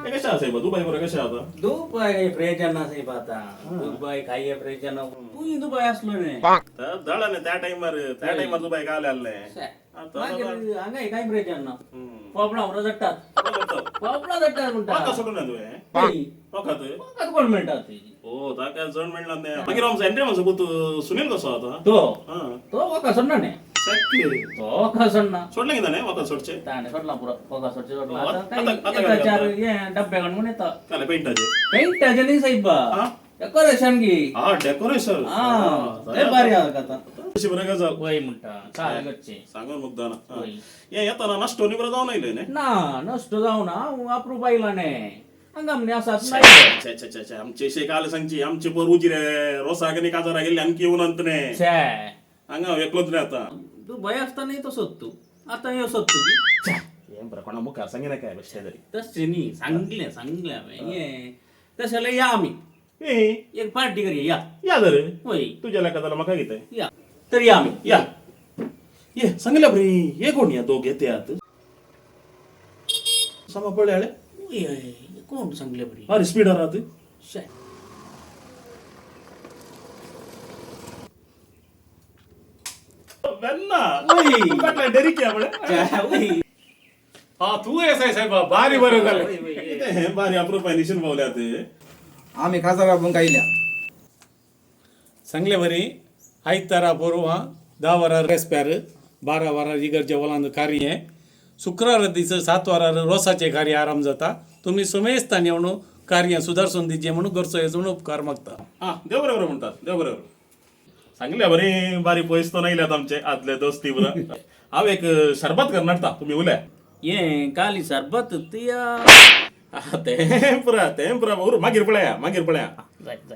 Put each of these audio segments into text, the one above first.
कशा असेल दुबई बरं कशा आता दुबई फ्रेजांना साहेब आता दुबई काही फ्रेजांना तू दुबई असलो नाही दळा नाही त्या टाइमवर दुबई का आलेला नाही अंगाई काही फ्रेजांना पोपळा म्हणून जट्टात पोपळा जट्टात म्हणतात सोडून कोण मिळतात हो काय जण मिळणार नाही मागीर आमचा एंट्री म्हणतो सुनील कसो आता तो वका सोडणार नाही तो वका सोडणार सोडलं की नाही वका सोडचे ताणे सोडला पुरा वका सोडचे सोडला आता आता चार डब्बे काढून येतात काय पेंटाचे पेंटाचे नाही साहेब डेकोरेशन घे हा डेकोरेशन लय भारी आहे आता कशी बरं का जाऊ वय म्हणता चालेल गच्चे सांगून मुद्दा ना येताना ना स्टोनी बरं जाऊन आलोय ना नसतो जाऊ ना अप्रू पाहिला नाही अंगामने असाच नाही आमचे शेख आले सांगची आमचे पोर उजिरे रोसागणी काजारा गेले आणखी येऊन अंत नाही अंगा वेकलोच नाही आता तू भय असताना तसंच तू आता हे असत तुझी ಏನ್ कोणा मुखार सांगे ना काय शेजारी तसे नाही सांगल्या तशाला या आम्ही एक पार्टी करूया या जर होय तुझ्या लेखाला मका घेताय या तर या आम्ही या ये सांगल्या बरी ये कोण या दोघे ते आत समा पडले आले कोण सांगले बरी अरे स्पीड राहते डरी की आपण हा तू आहे साहेब भारी बरं झालं भारी अप्रूप निशन पावल्या ते आम्ही खासा बाबून काहिल्या सांगले बरी आयतारा पोरवा 10 वरार रेस्प्यार 12 वरार इगरच्या वलांद कार्य आहे शुक्रार दिस 7 वरार रोसाचे कार्य आराम जाता तुम्ही सुमेस्तान येऊन कार्य सुधारसून दिजे म्हणून गरजो येऊन उपकार मागता हा देव बरोबर म्हणतात देव बरोबर सांगल्या बरी बारी पयस तो नाही आमचे आदले दोस्ती बरं हांव एक शरबत करणार तुम्ही उल्या ये काली सरबत तिया तेंपुरा ऊर मागीर पळया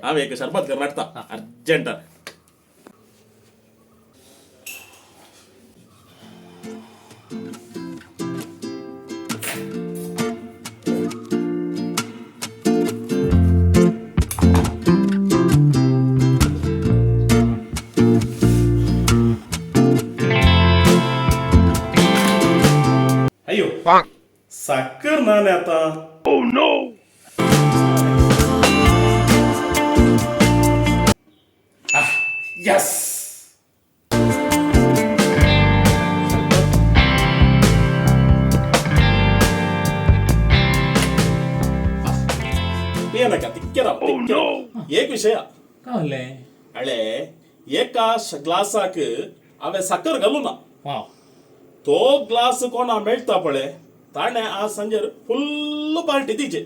हांव एक शरबत करणार अर्जंट अयो साखर ना आता Oh no! Yes! एक विषय अळे एका ग्लासाक हांवें साखर घालूं ना तो ग्लास कोणा मेळटा पळय ताणे आज संजेर फुल्ल पार्टी दिचे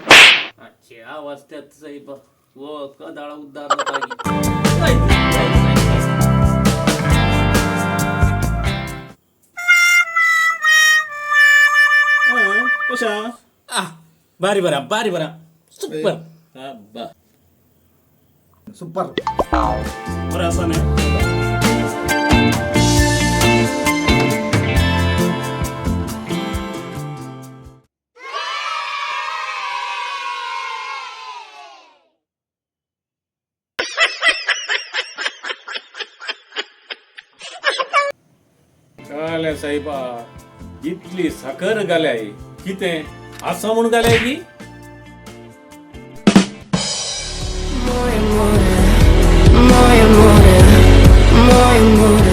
अच्छा वाजत्यात साहेब वो कदाळा उद्धार कशा बारी बरा सुपर सुपर बरं असं नाही कळल्या साहेबा इतली साखर घालाय किते असं म्हणून घालाय की More amore, more amore, more amore.